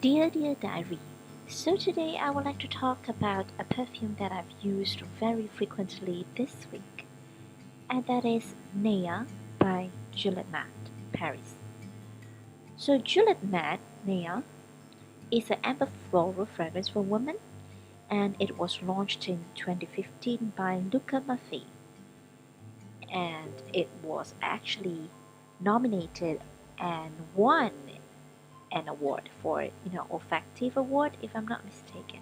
Dear Diary, so today I would like to talk about a perfume that I've used very frequently this week, and that is Nea by Juliet Matte, Paris. So Juliet Matte Nea is an amber floral fragrance for women, and it was launched in 2015 by Luca Maffei, and it was actually nominated and won an award for olfactive award if I'm not mistaken.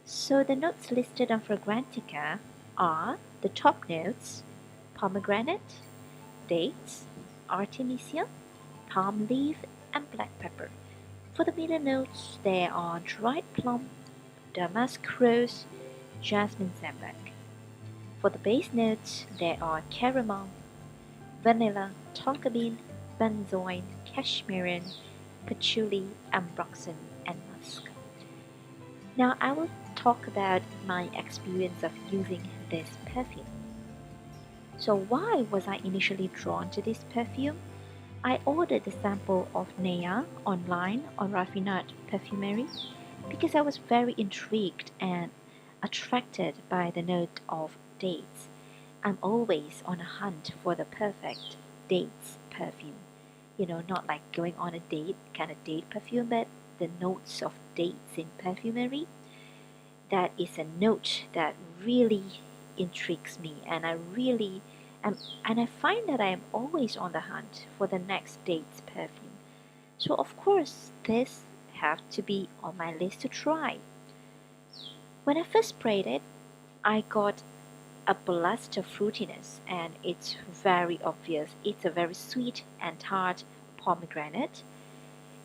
So the notes listed on Fragrantica are the top notes: pomegranate, dates, artemisia, palm leaf, and black pepper. For the middle notes, there are dried plum, damask rose, jasmine sambac. For the base notes, there are caramel, vanilla, tonka bean, benzoin, cashmere, patchouli, ambroxan, and musk. Now I will talk about my experience of using this perfume. So why was I initially drawn to this perfume? I ordered the sample of Nea online on Raffinat Perfumery because I was very intrigued and attracted by the note of dates. I'm always on a hunt for the perfect dates perfume. Not like going on a date kind of date perfume, but the notes of dates in perfumery. That is a note that really intrigues me, and I really am, and I find that I am always on the hunt for the next date's perfume. So of course, this have to be on my list to try. When I first sprayed it, I got a blast of fruitiness, and it's very obvious. It's a very sweet and tart pomegranate.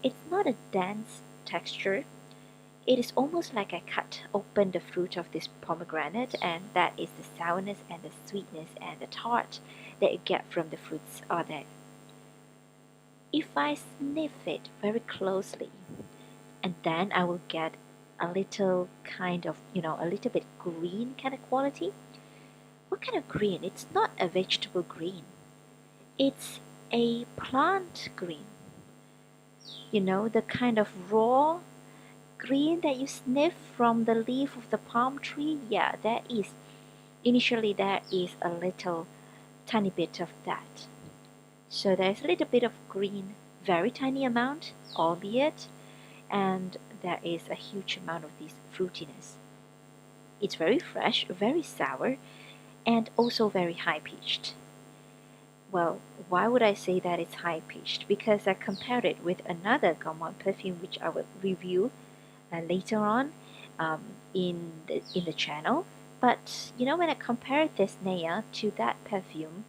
It's not a dense texture. It is almost like I cut open the fruit of this pomegranate, and that is the sourness and the sweetness and the tart that you get from the fruits are there. If I sniff it very closely, and then I will get a little kind of, a little bit green kind of quality. What kind of green? It's not a vegetable green. It's a plant green. The kind of raw green that you sniff from the leaf of the palm tree. Yeah, initially there is a little tiny bit of that. So there's a little bit of green, very tiny amount, albeit, and there is a huge amount of this fruitiness. It's very fresh, very sour, and also very high pitched. Well, why would I say that it's high pitched? Because I compared it with another Gourmand perfume which I will review later on um, in the channel. But when I compared this Nea to that perfume,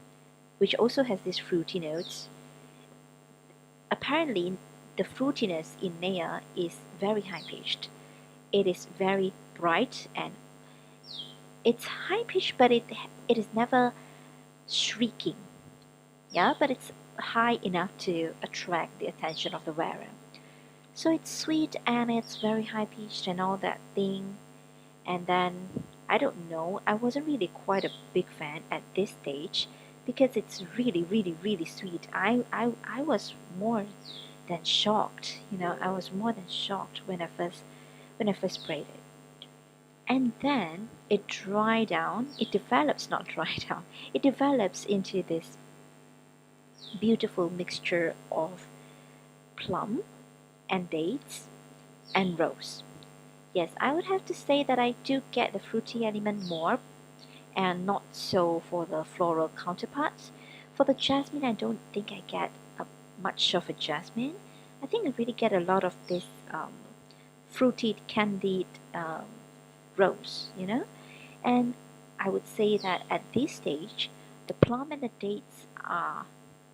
which also has these fruity notes, apparently the fruitiness in Nea is very high pitched. It is very bright, and it's high pitched, but it is never shrieking. Yeah, but it's high enough to attract the attention of the wearer. So it's sweet and it's very high pitched and all that thing. And then, I don't know, I wasn't really quite a big fan at this stage because it's really, really, really sweet. I was more than shocked. I was more than shocked when I first sprayed it. And then it dried down. It develops, not dry down. It develops into this beautiful mixture of plum and dates and rose. Yes, I would have to say that I do get the fruity element more, and not so for the floral counterparts. For the jasmine, I don't think I get much of a jasmine. I think I really get a lot of this fruited, candied rose. And I would say that at this stage, the plum and the dates are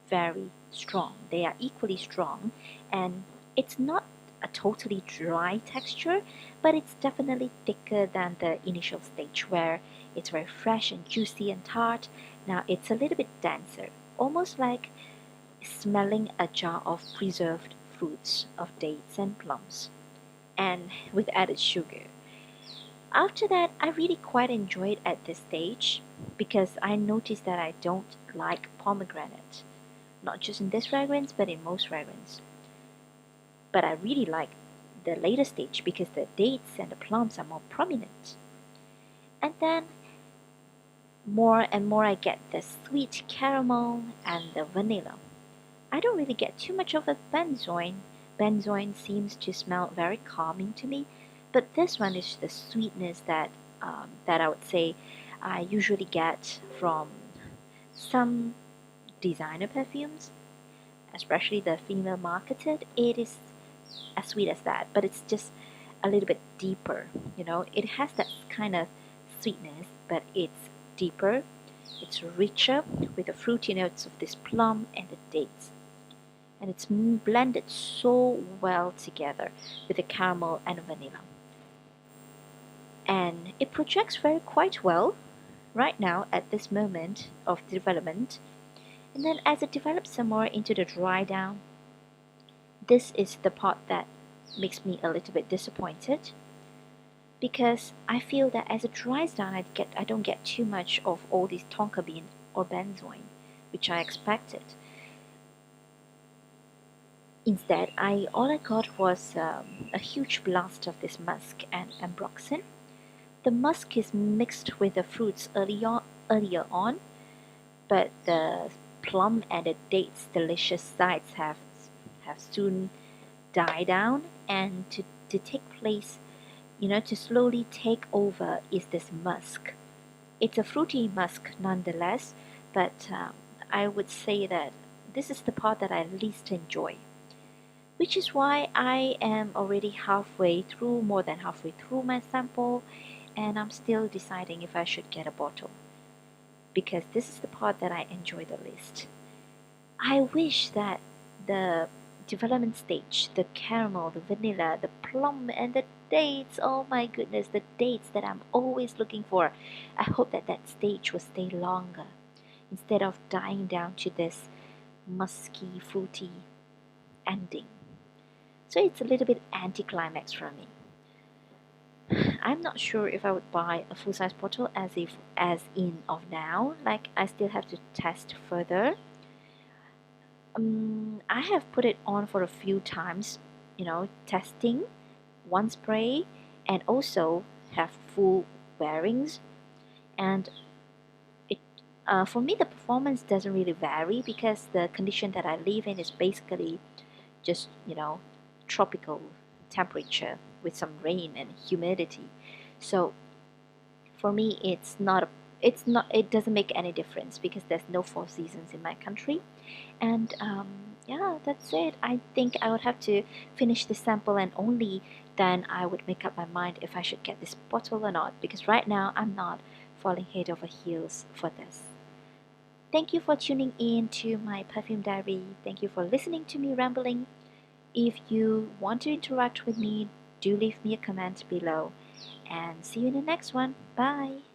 very strong. They are equally strong, and it's not a totally dry texture, but it's definitely thicker than the initial stage where it's very fresh and juicy and tart. Now it's a little bit denser, almost like smelling a jar of preserved fruits of dates and plums, and with added sugar. After that, I really quite enjoyed at this stage because I noticed that I don't like pomegranate, not just in this fragrance, but in most fragrance. but I really like the later stage because the dates and the plums are more prominent. And then more and more I get the sweet caramel and the vanilla. I don't really get too much of a benzoin. Benzoin seems to smell very calming to me, but this one is the sweetness that I would say I usually get from some designer perfumes, especially the female marketed. It is as sweet as that, but it's just a little bit deeper. It has that kind of sweetness, but it's deeper, it's richer with the fruity notes of this plum and the dates. And it's blended so well together with the caramel and vanilla. And it projects very quite well right now at this moment of development. And then as it develops some more into the dry down, this is the part that makes me a little bit disappointed because I feel that as it dries down, I don't get too much of all these tonka bean or benzoin, which I expected. Instead, all I got was a huge blast of this musk and ambroxan. The musk is mixed with the fruits earlier on, but the plum and the dates' delicious sides have soon died down, and to take place, to slowly take over is this musk. It's a fruity musk nonetheless, but I would say that this is the part that I least enjoy, which is why I am already more than halfway through my sample, and I'm still deciding if I should get a bottle because this is the part that I enjoy the least. I wish that the development stage, the caramel, the vanilla, the plum, and the dates, oh my goodness, the dates that I'm always looking for, I hope that that stage will stay longer instead of dying down to this musky, fruity ending. So it's a little bit anticlimax for me. I'm not sure if I would buy a full-size bottle as in of now. Like I still have to test further. I have put it on for a few times, testing one spray and also have full wearings. And it for me the performance doesn't really vary because the condition that I live in is basically just tropical temperature with some rain and humidity. So for me it doesn't make any difference because there's no four seasons in my country. And yeah, that's it. I think I would have to finish the sample and only then I would make up my mind if I should get this bottle or not, because right now I'm not falling head over heels for this. Thank you for tuning in to my perfume diary. Thank you for listening to me rambling. If you want to interact with me, do leave me a comment below. And see you in the next one. Bye.